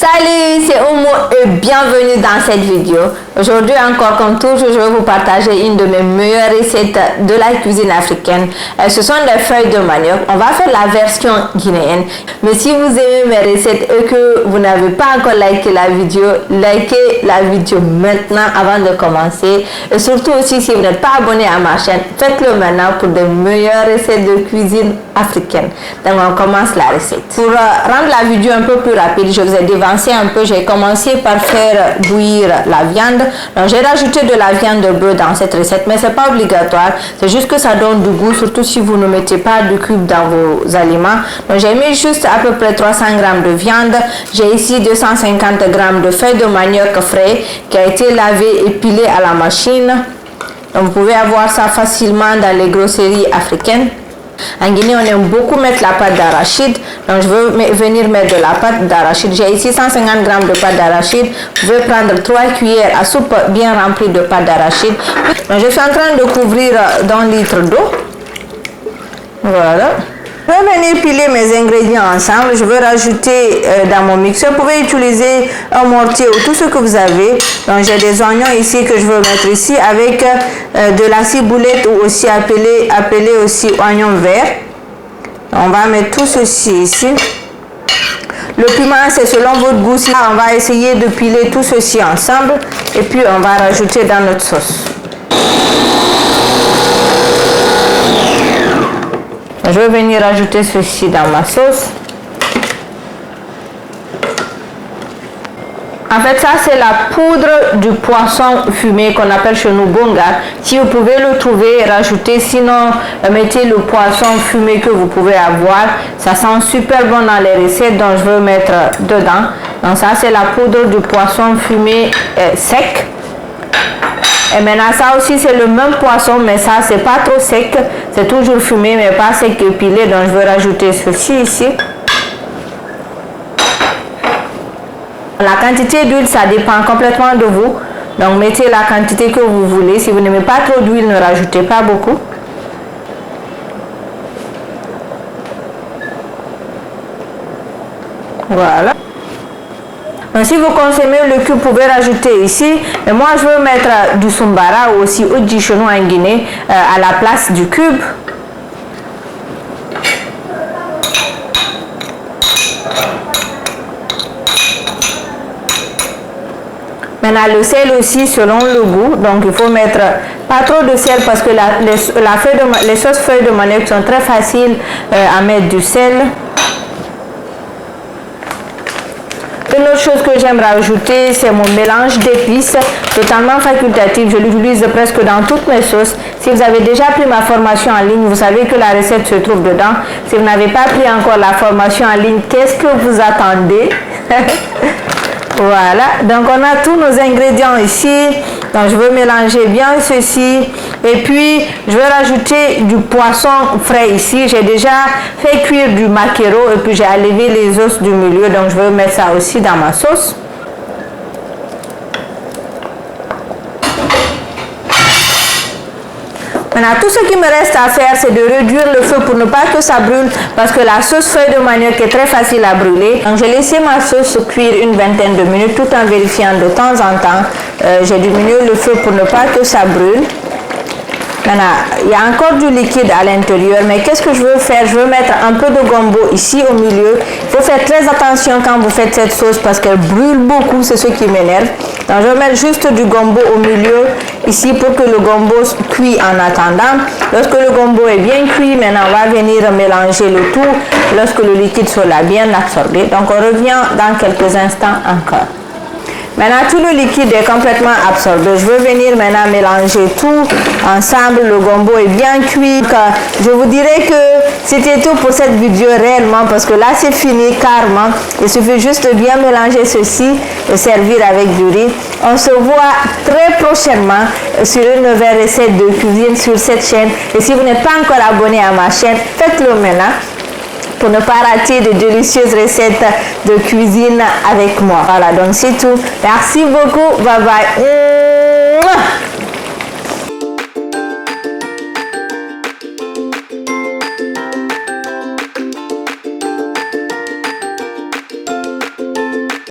Salut, c'est Oumou et bienvenue dans cette vidéo. Aujourd'hui encore comme toujours, je vais vous partager une de mes meilleures recettes de la cuisine africaine. Ce sont des feuilles de manioc. On va faire la version guinéenne. Mais si vous aimez mes recettes et que vous n'avez pas encore liké la vidéo, likez la vidéo maintenant avant de commencer. Et surtout aussi si vous n'êtes pas abonné à ma chaîne, faites-le maintenant pour de meilleures recettes de cuisine africaine. Donc on commence la recette. Pour rendre la vidéo un peu plus rapide, je vous ai dévancé un peu. J'ai commencé par faire bouillir la viande. Donc j'ai rajouté de la viande de bœuf dans cette recette, mais c'est pas obligatoire. C'est juste que ça donne du goût, surtout si vous ne mettez pas de cube dans vos aliments. Donc j'ai mis juste à peu près 300 g de viande. J'ai ici 250 g de feuilles de manioc frais qui a été lavé et pilé à la machine. Donc vous pouvez avoir ça facilement dans les grosseries africaines. En Guinée, on aime beaucoup mettre la pâte d'arachide. Donc, je veux venir mettre de la pâte d'arachide. J'ai ici 150 g de pâte d'arachide. Vous pouvez prendre 3 cuillères à soupe bien remplies de pâte d'arachide. Donc, je suis en train de couvrir d'un litre d'eau. Voilà. Je vais venir piler mes ingrédients ensemble. Je vais rajouter dans mon mixeur. Vous pouvez utiliser un mortier ou tout ce que vous avez. Donc j'ai des oignons ici que je veux mettre ici avec de la ciboulette ou aussi appelé aussi oignon vert. On va mettre tout ceci ici. Le piment c'est selon votre goût. On va essayer de piler tout ceci ensemble et puis on va rajouter dans notre sauce. Je vais venir ajouter ceci dans ma sauce. En fait, ça c'est la poudre du poisson fumé qu'on appelle chez nous bonga. Si vous pouvez le trouver, rajoutez. Sinon, mettez le poisson fumé que vous pouvez avoir. Ça sent super bon dans les recettes, donc je vais mettre dedans. Donc ça c'est la poudre du poisson fumé sec. Et maintenant ça aussi c'est le même poisson, mais ça c'est pas trop sec, c'est toujours fumé mais pas sec et pilé. Donc je vais rajouter ceci ici. La quantité d'huile ça dépend complètement de vous, donc mettez la quantité que vous voulez. Si vous n'aimez pas trop d'huile, ne rajoutez pas beaucoup. Voilà. Donc, si vous consommez le cube, vous pouvez rajouter ici. Mais moi, je veux mettre du sumbara ou aussi oudji chez nous en Guinée à la place du cube. Maintenant, le sel aussi selon le goût. Donc, il faut mettre pas trop de sel parce que les sauces feuilles de manioc sont très faciles à mettre du sel. Une autre chose que j'aime rajouter, c'est mon mélange d'épices, totalement facultatif. Je l'utilise presque dans toutes mes sauces. Si vous avez déjà pris ma formation en ligne, vous savez que la recette se trouve dedans. Si vous n'avez pas pris encore la formation en ligne, qu'est-ce que vous attendez? Voilà, donc on a tous nos ingrédients ici. Donc je veux mélanger bien ceci et puis je vais rajouter du poisson frais ici. J'ai déjà fait cuire du maquereau et puis j'ai enlevé les os du milieu, donc je vais mettre ça aussi dans ma sauce. Maintenant, tout ce qui me reste à faire, c'est de réduire le feu pour ne pas que ça brûle parce que la sauce feuille de manioc est très facile à brûler. Donc, j'ai laissé ma sauce cuire une vingtaine de minutes tout en vérifiant de temps en temps. J'ai diminué le feu pour ne pas que ça brûle. Maintenant, il y a encore du liquide à l'intérieur, mais qu'est-ce que je veux faire? Je veux mettre un peu de gombo ici au milieu. Il faut faire très attention quand vous faites cette sauce parce qu'elle brûle beaucoup, c'est ce qui m'énerve. Donc, je vais mettre juste du gombo au milieu ici pour que le gombo cuit en attendant. Lorsque le gombo est bien cuit, maintenant on va venir mélanger le tout lorsque le liquide sera bien absorbé. Donc, on revient dans quelques instants encore. Maintenant, tout le liquide est complètement absorbé. Je vais venir maintenant mélanger tout ensemble. Le gombo est bien cuit. Je vous dirais que c'était tout pour cette vidéo réellement parce que là, c'est fini carrément. Il suffit juste de bien mélanger ceci et servir avec du riz. On se voit très prochainement sur une nouvelle recette de cuisine sur cette chaîne. Et si vous n'êtes pas encore abonné à ma chaîne, faites-le maintenant pour ne pas rater de délicieuses recettes de cuisine avec moi. Voilà, donc c'est tout. Merci beaucoup. Bye bye.